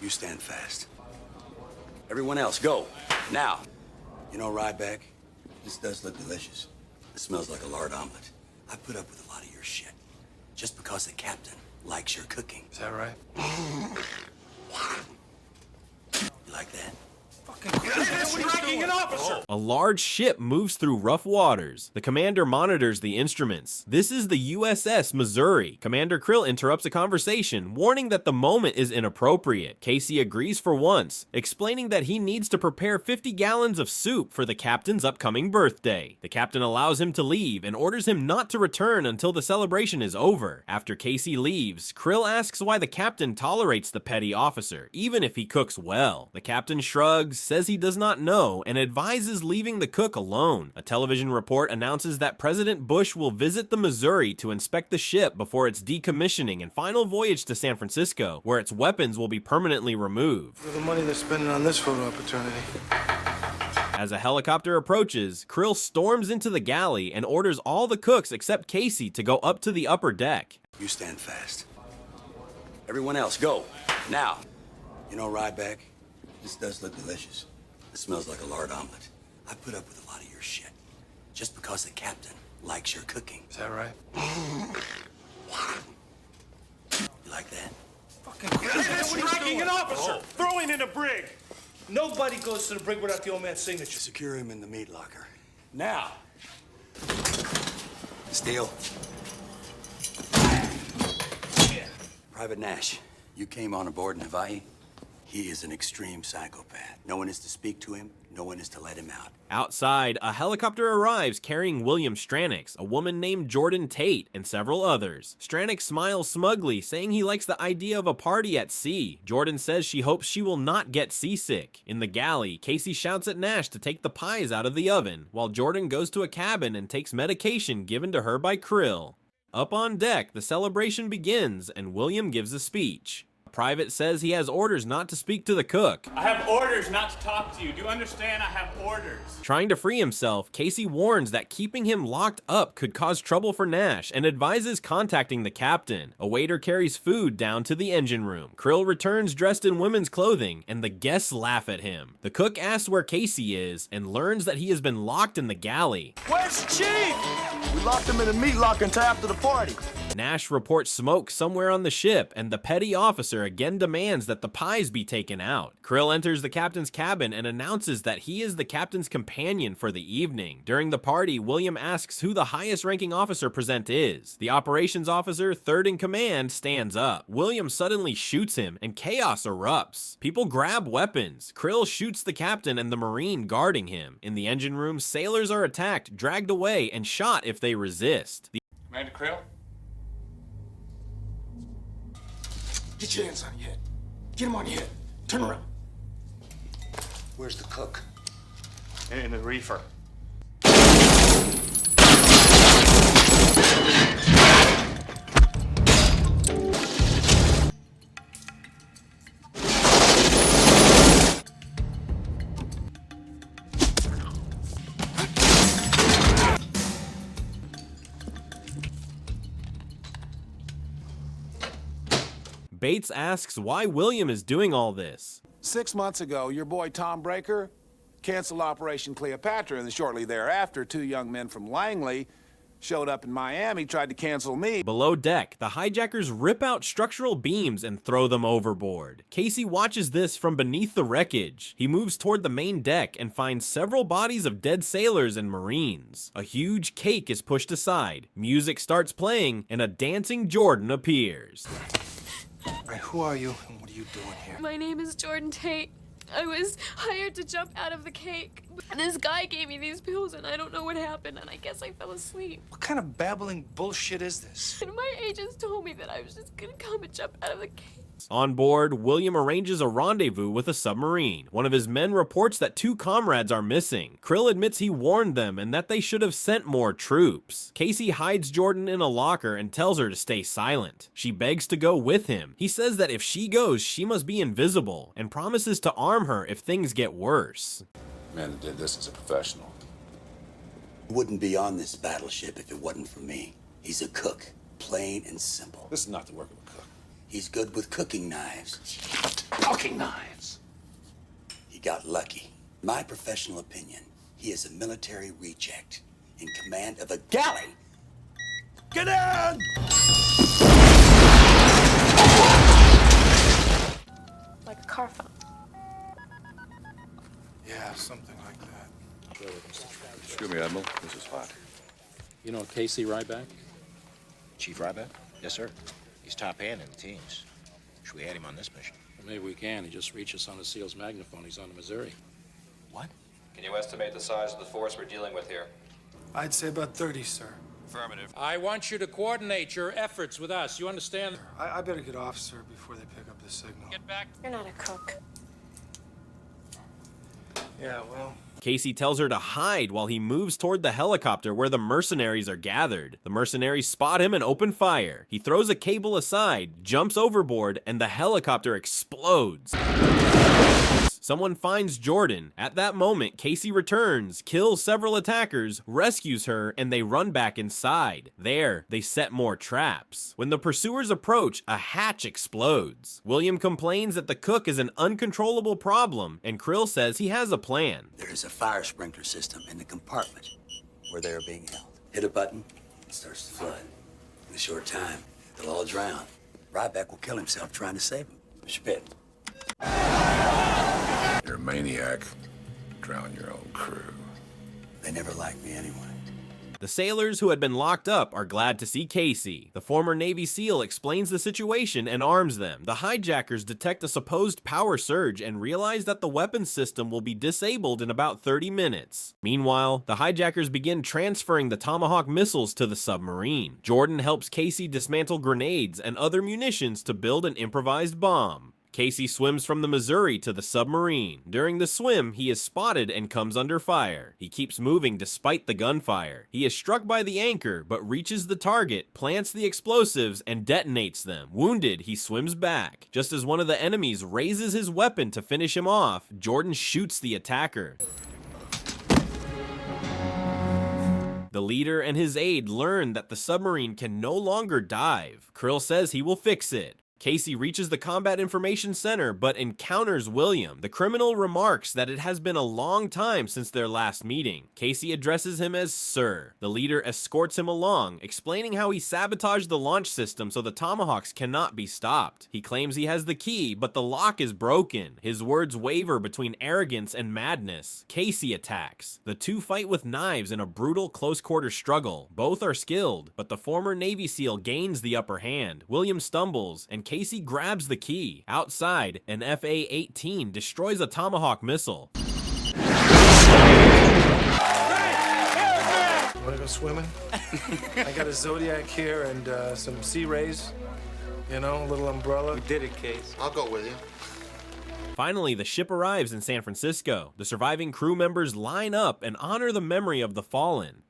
You stand fast. Everyone else, go. Now. You know, Ryback, this does look delicious. It smells like a lard omelet. I put up with a lot of your shit. Just because the captain likes your cooking. Is that right? You like that? A large ship moves through rough waters. The commander monitors the instruments. This is the USS Missouri. Commander Krill interrupts a conversation, warning that the moment is inappropriate. Casey agrees for once, explaining that he needs to prepare 50 gallons of soup for the captain's upcoming birthday. The captain allows him to leave and orders him not to return until the celebration is over. After Casey leaves, Krill asks why the captain tolerates the petty officer, even if he cooks well. The captain shrugs, says he does not know, and advises leaving the cook alone. A television report announces that President Bush will visit the Missouri to inspect the ship before its decommissioning and final voyage to San Francisco, where its weapons will be permanently removed. Look at the money they're spending on this photo opportunity. As a helicopter approaches, Krill storms into the galley and orders all the cooks except Casey to go up to the upper deck. You stand fast. Everyone else, go. Now. You know, Ryback, this does look delicious. It smells like a lard omelet. I put up with a lot of your shit. Just because the captain likes your cooking. Is that right? You like that? Striking an officer! Throwing in a brig! Nobody goes to the brig without the old man's signature. Secure him in the meat locker. Now. Steele. Private Nash, you came on aboard in Hawaii. He is an extreme psychopath. No one is to speak to him. No one is to let him out. Outside, a helicopter arrives carrying William Stranix, a woman named Jordan Tate, and several others. Stranix smiles smugly, saying he likes the idea of a party at sea. Jordan says she hopes she will not get seasick. In the galley, Casey shouts at Nash to take the pies out of the oven, while Jordan goes to a cabin and takes medication given to her by Krill. Up on deck, the celebration begins, and William gives a speech. Private says he has orders not to speak to the cook. I have orders not to talk to you. Do you understand? I have orders. Trying to free himself, Casey warns that keeping him locked up could cause trouble for Nash and advises contacting the captain. A waiter carries food down to the engine room. Krill returns dressed in women's clothing, and the guests laugh at him. The cook asks where Casey is and learns that he has been locked in the galley. Where's Chief? We locked him in a meat locker until after the party. Nash reports smoke somewhere on the ship, and the petty officer again demands that the pies be taken out. Krill enters the captain's cabin and announces that he is the captain's companion for the evening. During the party, William asks who the highest-ranking officer present is. The operations officer, third in command, stands up. William suddenly shoots him, and chaos erupts. People grab weapons. Krill shoots the captain and the Marine guarding him. In the engine room, sailors are attacked, dragged away, and shot if they resist. Commander Krill? Get your hands on your head. Get him on your head. Turn around. Where's the cook? In the reefer. Bates asks why William is doing all this. 6 months ago, your boy Tom Breaker canceled Operation Cleopatra, and shortly thereafter, 2 young men from Langley showed up in Miami, tried to cancel me. Below deck, the hijackers rip out structural beams and throw them overboard. Casey watches this from beneath the wreckage. He moves toward the main deck and finds several bodies of dead sailors and Marines. A huge cake is pushed aside, music starts playing, and a dancing Jordan appears. All right, who are you and what are you doing here? My name is Jordan Tate. I was hired to jump out of the cake. This guy gave me these pills and I don't know what happened and I guess I fell asleep. What kind of babbling bullshit is this? And my agents told me that I was just gonna come and jump out of the cake. On board, William arranges a rendezvous with a submarine. One of his men reports that 2 comrades are missing. Krill admits he warned them and that they should have sent more troops. Casey hides Jordan in a locker and tells her to stay silent. She begs to go with him. He says that if she goes, she must be invisible, and promises to arm her if things get worse. Man that did this is a professional. He wouldn't be on this battleship if it wasn't for me. He's a cook, plain and simple. This is not the work of a cook. He's good with cooking knives. Cooking knives. He got lucky. My professional opinion, he is a military reject in command of a galley. Get in! Like a car phone. Yeah, something like that. Excuse me, Admiral. This is Spat. You know Casey Ryback? Chief Ryback? Yes, sir. He's top hand in the teams. Should we add him on this mission? Well, maybe we can. He just reached us on the SEAL's magnaphone. He's on the Missouri. What? Can you estimate the size of the force we're dealing with here? I'd say about 30, sir. Affirmative. I want you to coordinate your efforts with us. You understand? I better get off, sir, before they pick up the signal. Get back. You're not a cook. Yeah, well... Casey tells her to hide while he moves toward the helicopter where the mercenaries are gathered. The mercenaries spot him and open fire. He throws a cable aside, jumps overboard, and the helicopter explodes. Someone finds Jordan. At that moment, Casey returns, kills several attackers, rescues her, and they run back inside. There, they set more traps. When the pursuers approach, a hatch explodes. William complains that the cook is an uncontrollable problem, and Krill says he has a plan. There is a fire sprinkler system in the compartment where they are being held. Hit a button, it starts to flood. In a short time, they'll all drown. Ryback will kill himself trying to save them. Spit. You're a maniac. Drown your own crew. They never liked me anyway. The sailors who had been locked up are glad to see Casey. The former Navy SEAL explains the situation and arms them. The hijackers detect a supposed power surge and realize that the weapons system will be disabled in about 30 minutes. Meanwhile, the hijackers begin transferring the Tomahawk missiles to the submarine. Jordan helps Casey dismantle grenades and other munitions to build an improvised bomb. Casey swims from the Missouri to the submarine. During the swim, he is spotted and comes under fire. He keeps moving despite the gunfire. He is struck by the anchor, but reaches the target, plants the explosives, and detonates them. Wounded, he swims back. Just as one of the enemies raises his weapon to finish him off, Jordan shoots the attacker. The leader and his aide learn that the submarine can no longer dive. Krill says he will fix it. Casey reaches the Combat Information Center, but encounters William. The criminal remarks that it has been a long time since their last meeting. Casey addresses him as Sir. The leader escorts him along, explaining how he sabotaged the launch system so the Tomahawks cannot be stopped. He claims he has the key, but the lock is broken. His words waver between arrogance and madness. Casey attacks. The two fight with knives in a brutal close-quarter struggle. Both are skilled, but the former Navy SEAL gains the upper hand. William stumbles, and Casey grabs the key. Outside, an FA-18 destroys a Tomahawk missile. Wanna go swimming? I got a Zodiac here and some sea rays. You know, a little umbrella. We did it, Case. I'll go with you. Finally, the ship arrives in San Francisco. The surviving crew members line up and honor the memory of the fallen.